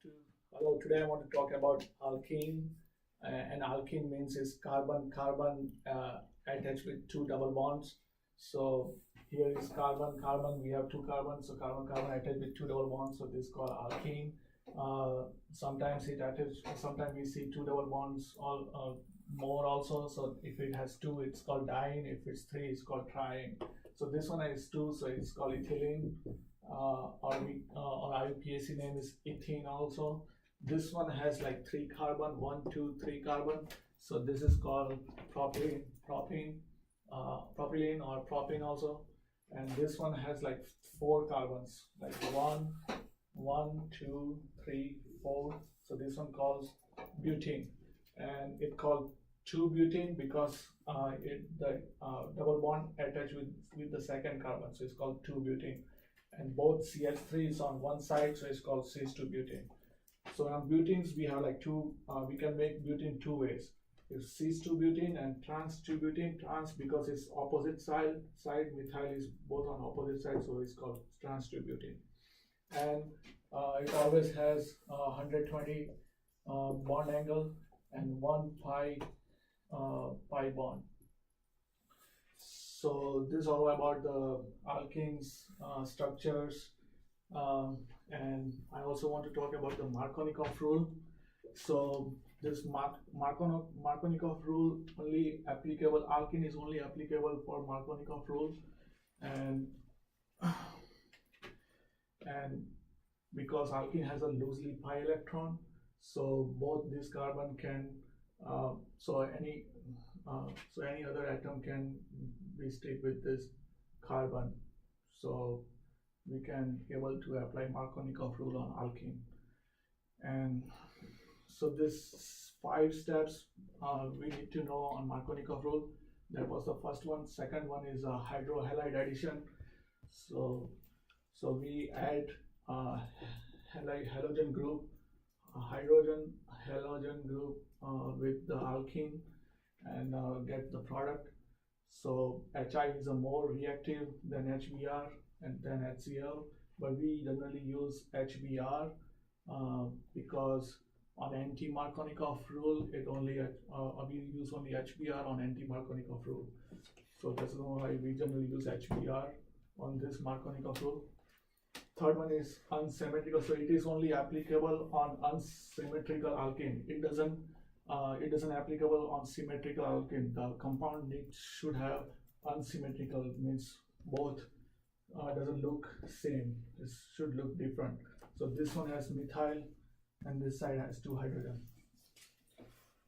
to hello. Today I want to talk about alkene. And alkene means is carbon attached with two double bonds. So here is carbon. We have two carbons, so carbon attached with two double bonds. So this is called alkene. Sometimes it attached. Sometimes we see two double bonds all more also. So if it has two, it's called diene. If it's three, it's called triene. So this one is two, so it's called ethylene. Or IUPAC name is ethene also. This one has like three carbon, one, two, three carbon. So this is called propylene or propane also. And this one has like four carbons, like one, two, three, four. So this one calls butene, and it called two butene because the double bond attached with the second carbon, so it's called two butene. And both CH3 is on one side, so it's called cis-2-butene. So on butenes we have like two. We can make butene two ways. It's cis-2-butene and trans-2-butene. Trans because it's opposite side. Methyl is both on opposite side, so it's called trans-2-butene. And it always has 120 bond angle and one pi bond. So this is all about the alkenes structures, and I also want to talk about the Markovnikov rule. So this Markovnikov rule only applicable. Alkene is only applicable for Markovnikov rule, and because alkene has a loosely pi electron, so both this carbon can so any other atom can be stick with this carbon, so we can able to apply Markovnikov rule on alkene. And so this 5 steps we need to know on Markovnikov rule. That was the first one. Second one is hydrohalide addition. So we add halogen group, halogen group with the alkene, and get the product. So Hi is a more reactive than HBr and then HCl, but we generally use HBr because on anti-Markovnikov rule it only we use only HBr on anti-Markovnikov rule. So that's why we generally use HBr on this Markovnikov rule. Third one is unsymmetrical. So it is only applicable on unsymmetrical alkene. It doesn't applicable on symmetrical alkene. The compound should have unsymmetrical, means both doesn't look same. It should look different. So this one has methyl, and this side has two hydrogen,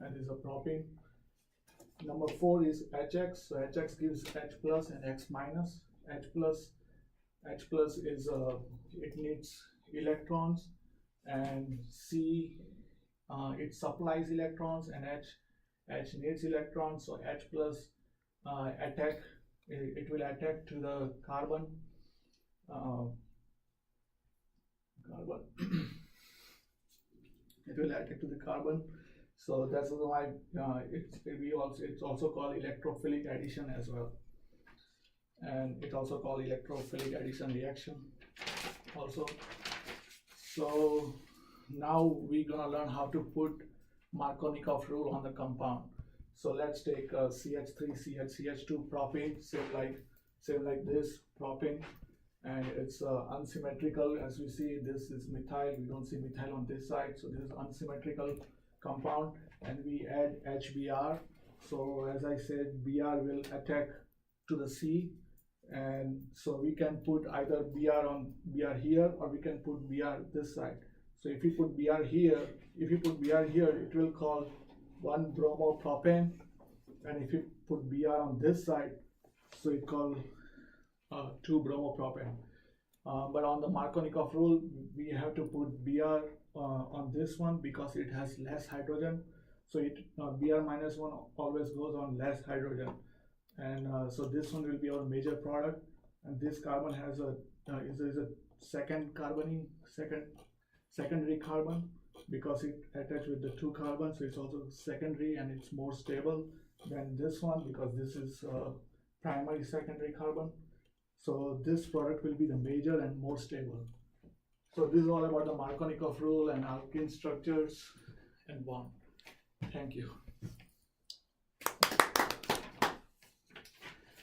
and is a propane. Number 4 is HX. So HX gives H plus and X minus. H plus is it needs electrons, and C it supplies electrons, and H needs electrons. So H plus it will attack to the carbon. It will attack to the carbon. So that's why it's also called electrophilic addition as well, and it also called electrophilic addition reaction also. So now we're gonna learn how to put Markovnikov rule on the compound. So let's take CH3 CH2 propane, same like this propane, and it's unsymmetrical. As we see, this is methyl. We don't see methyl on this side, so this is unsymmetrical compound, and we add HBr. So as I said, Br will attack to the C, and so we can put either Br here, or we can put Br this side. So if you put Br here, it will call 1 bromopropane, and if you put Br on this side, so it called 2 bromopropane. But on the Markovnikov rule, we have to put Br on this one because it has less hydrogen. So Br minus 1 always goes on less hydrogen, and so this one will be our major product. And this carbon has is a secondary carbon because it attached with the two carbons, so it's also secondary, and it's more stable than this one because this is primary secondary carbon. So this product will be the major and more stable. So this is all about the Markovnikov rule and alkene structures and bond. Thank you.